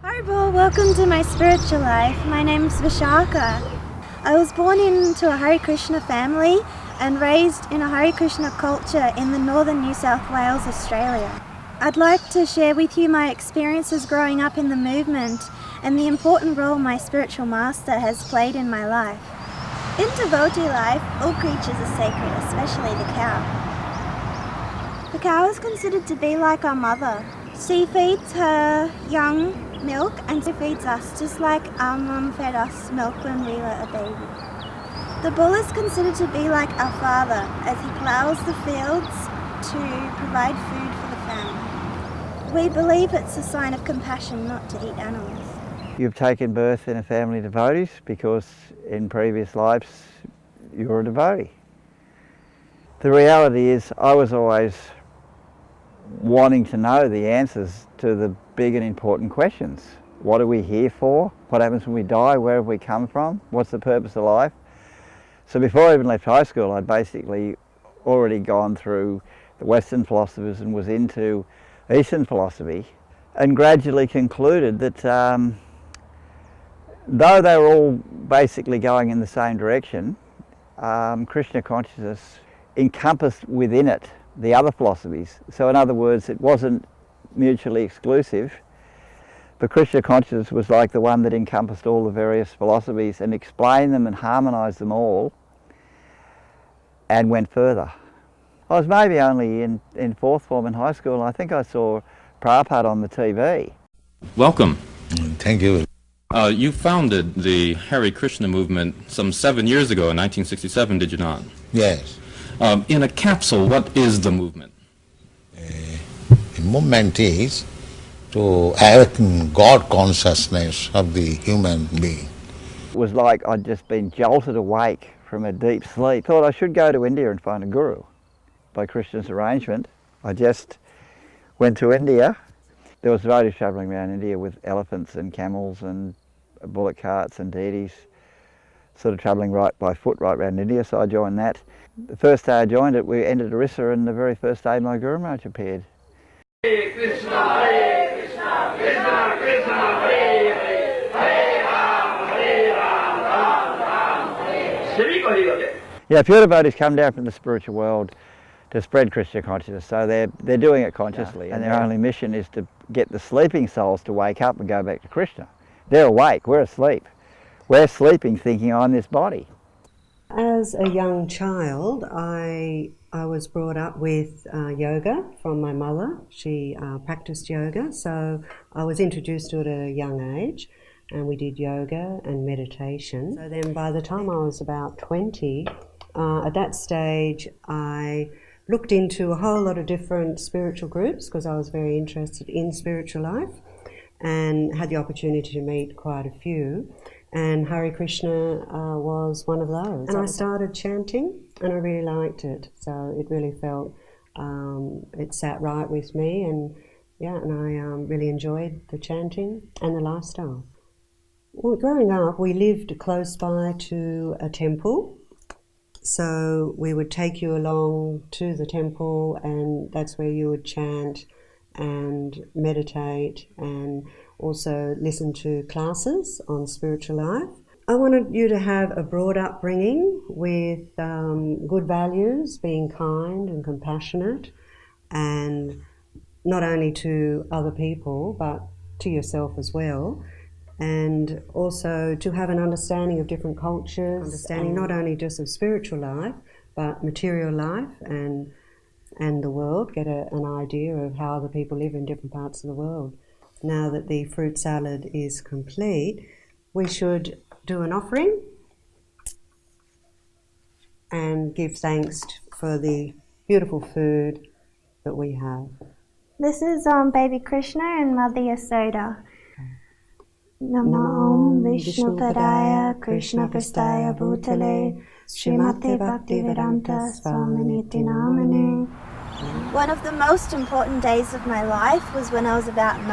Hare, welcome to my spiritual life. My name's Vishaka. I was born into a Hare Krishna family and raised in a Hare Krishna culture in the northern New South Wales, Australia. I'd like to share with you my experiences growing up in the movement and the important role my spiritual master has played in my life. In devotee life, all creatures are sacred, especially the cow. The cow is considered to be like our mother. She feeds her young milk and she feeds us just like our mum fed us milk when we were a baby. The bull is considered to be like our father as he ploughs the fields to provide food for the family. We believe it's a sign of compassion not to eat animals. You've taken birth in a family of devotees because in previous lives you were a devotee. The reality is I was always wanting to know the answers to the big and important questions. What are we here for? What happens when we die? Where have we come from? What's the purpose of life? So before I even left high school, I'd basically already gone through the Western philosophers and was into Eastern philosophy, and gradually concluded that though they were all basically going in the same direction, Krishna consciousness encompassed within it the other philosophies. So in other words, it wasn't mutually exclusive, but Krishna consciousness was like the one that encompassed all the various philosophies and explained them and harmonized them all and went further. I was maybe only in fourth form in high school, and I think I saw Prabhupada on the TV. Welcome. Thank you. You founded the Hare Krishna movement some 7 years ago in 1967, did you not? Yes. In a capsule, what is the movement? The movement is to awaken God consciousness of the human being. It was like I'd just been jolted awake from a deep sleep. Thought I should go to India and find a guru. By Krishna's arrangement, I just went to India. There was devotees travelling around India with elephants and camels and bullock carts and deities, sort of travelling right by foot right around India, so I joined that. The first day I joined it, we entered Orissa, and the very first day my Guru Maharaj appeared. Hare Krishna, Krishna Krishna, Hare Hare, Hare Ram, Hare. Yeah, pure devotees come down from the spiritual world to spread Krishna consciousness, so they're doing it consciously, and their only mission is to get the sleeping souls to wake up and go back to Krishna. They're awake, we're asleep. We're sleeping thinking I'm this body. As a young child, I was brought up with yoga from my mother. She practiced yoga, so I was introduced to it at a young age, and we did yoga and meditation. So then by the time I was about 20, at that stage I looked into a whole lot of different spiritual groups because I was very interested in spiritual life and had the opportunity to meet quite a few. And Hare Krishna was one of those. And I started chanting and I really liked it. So it really felt, it sat right with me, and yeah, and I really enjoyed the chanting and the lifestyle. Well, growing up, we lived close by to a temple. So we would take you along to the temple, and that's where you would chant and meditate and also listen to classes on spiritual life. I wanted you to have a broad upbringing with good values, being kind and compassionate, and not only to other people but to yourself as well. And also to have an understanding of different cultures, understanding not only just of spiritual life, but material life and the world, get an idea of how other people live in different parts of the world. Now that the fruit salad is complete, we should do an offering and give thanks for the beautiful food that we have. This is baby Krishna and Mother Yasoda. Namo Vishnu Padaya Krishna Prastaya Bhutale Srimate Bhaktivedanta Swaminiti Namane. One of the most important days of my life was when I was about 9.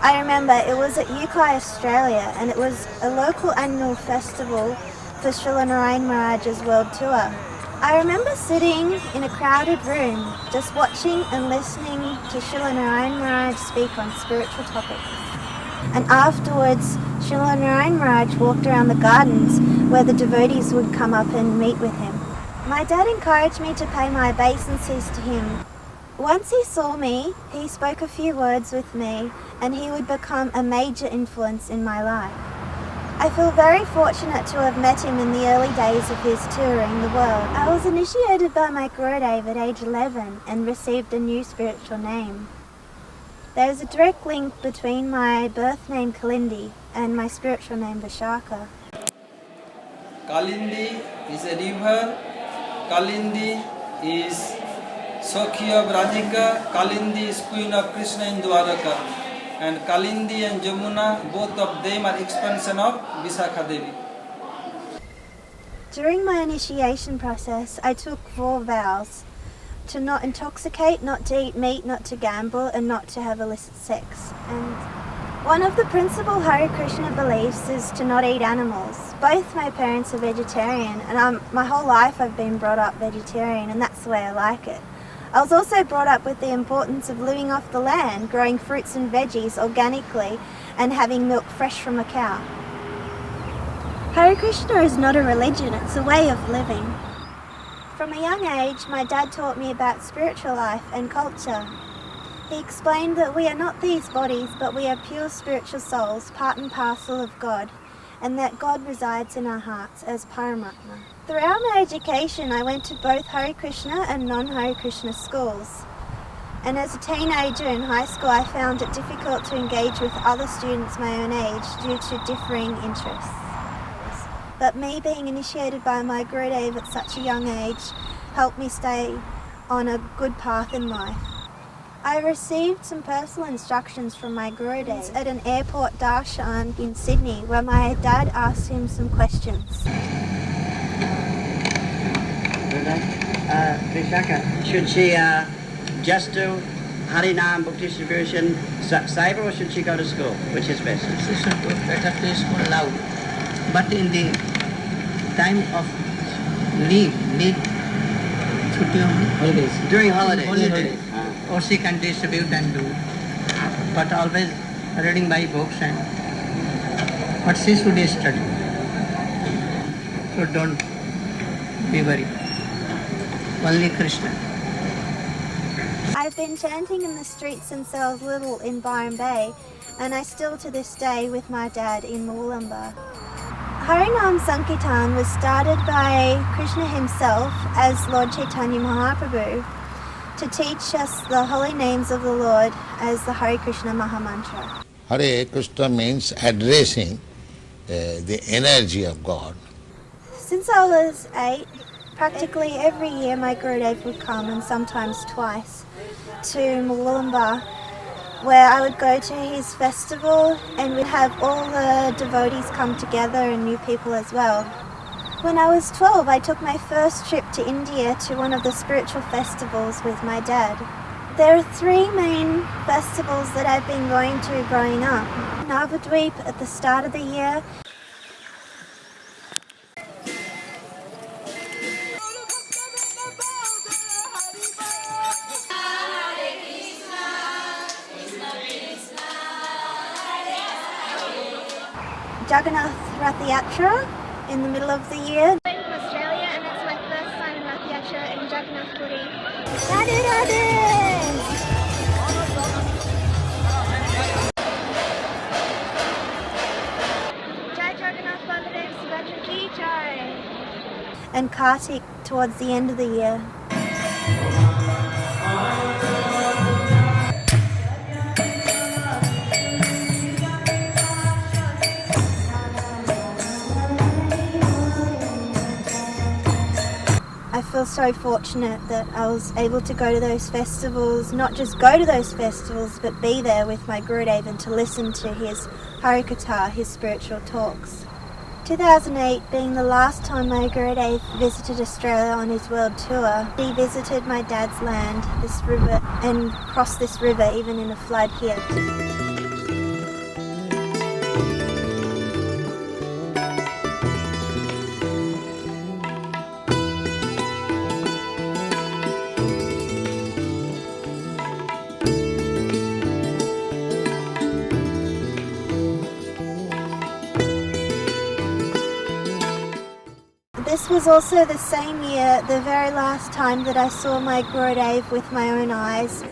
I remember it was at Yukai, Australia, and it was a local annual festival for Srila Narayan Maharaj's world tour. I remember sitting in a crowded room, just watching and listening to Srila Narayan Maharaj speak on spiritual topics. And afterwards, Srila Narayan Maharaj walked around the gardens where the devotees would come up and meet with him. My dad encouraged me to pay my obeisances to him. Once he saw me, he spoke a few words with me, and he would become a major influence in my life. I feel very fortunate to have met him in the early days of his touring the world. I was initiated by my Gurudev at age 11 and received a new spiritual name. There is a direct link between my birth name Kalindi and my spiritual name Vishaka. Kalindi is a river. Kalindi is Sakhi of Radhika. Kalindi is Queen of Krishna in Dwaraka. And Kalindi and Jamuna, both of them are expansion of Visakha Devi. During my initiation process, I took 4 vows: to not intoxicate, not to eat meat, not to gamble, and not to have illicit sex. And one of the principal Hare Krishna beliefs is to not eat animals. Both my parents are vegetarian, and my whole life I've been brought up vegetarian, and that's the way I like it. I was also brought up with the importance of living off the land, growing fruits and veggies organically, and having milk fresh from a cow. Hare Krishna is not a religion, it's a way of living. From a young age, my dad taught me about spiritual life and culture. He explained that we are not these bodies, but we are pure spiritual souls, part and parcel of God, and that God resides in our hearts as Paramatma. Throughout my education, I went to both Hare Krishna and non-Hare Krishna schools. And as a teenager in high school, I found it difficult to engage with other students my own age due to differing interests. But me being initiated by my Gurudev at such a young age helped me stay on a good path in life. I received some personal instructions from my Gurudev at an airport darshan in Sydney, where my dad asked him some questions. Should she just do Harinam book distribution side, or should she go to school? Which is best? She should go better to school now. But in the time of leave holidays. During holidays. Or she can distribute and do. But always reading my books but she should study. So don't be worried. Only Krishna. I've been chanting in the streets since I was little in Byron Bay, and I still to this day with my dad in Moolumba. Harinam Sankirtan was started by Krishna himself as Lord Chaitanya Mahaprabhu to teach us the holy names of the Lord as the Hare Krishna Mahamantra. Hare Krishna means addressing the energy of God. Since I was 8, practically every year my Gurudev would come, and sometimes twice, to Moolumba, where I would go to his festival and we'd have all the devotees come together and new people as well. When I was 12, I took my first trip to India to one of the spiritual festivals with my dad. There are 3 main festivals that I've been going to growing up. Navadweep at the start of the year, Jagannath Rath Yatra in the middle of the year. I'm from Australia, and that's my first time in Rath Yatra in Jagannath Puri. Radhe Radhe! Jai Jagannath Baladev Subhadra Ki Jai! And Kartik towards the end of the year. I feel so fortunate that I was able to go to those festivals, not just go to those festivals, but be there with my Gurudev and to listen to his Harikatha, his spiritual talks. 2008 being the last time my Gurudev visited Australia on his world tour, he visited my dad's land, this river, and crossed this river even in a flood here. This was also the same year, the very last time that I saw my Gurudev with my own eyes.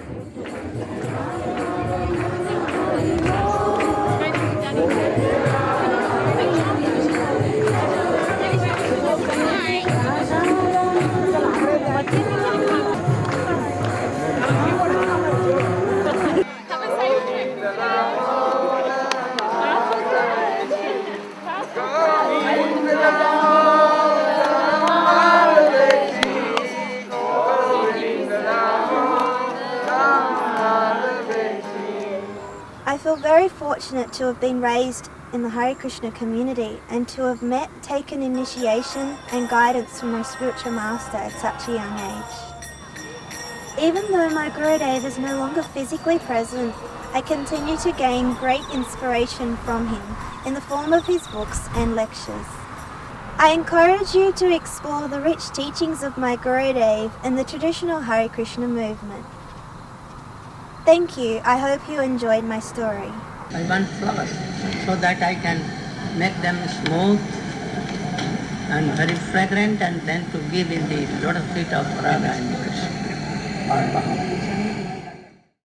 I feel very fortunate to have been raised in the Hare Krishna community and to have met, taken initiation and guidance from my spiritual master at such a young age. Even though my Gurudev is no longer physically present, I continue to gain great inspiration from him in the form of his books and lectures. I encourage you to explore the rich teachings of my Gurudev and the traditional Hare Krishna movement. Thank you. I hope you enjoyed my story. I want flowers so that I can make them smooth and very fragrant and then to give in the lotus feet of Radha and Krishna.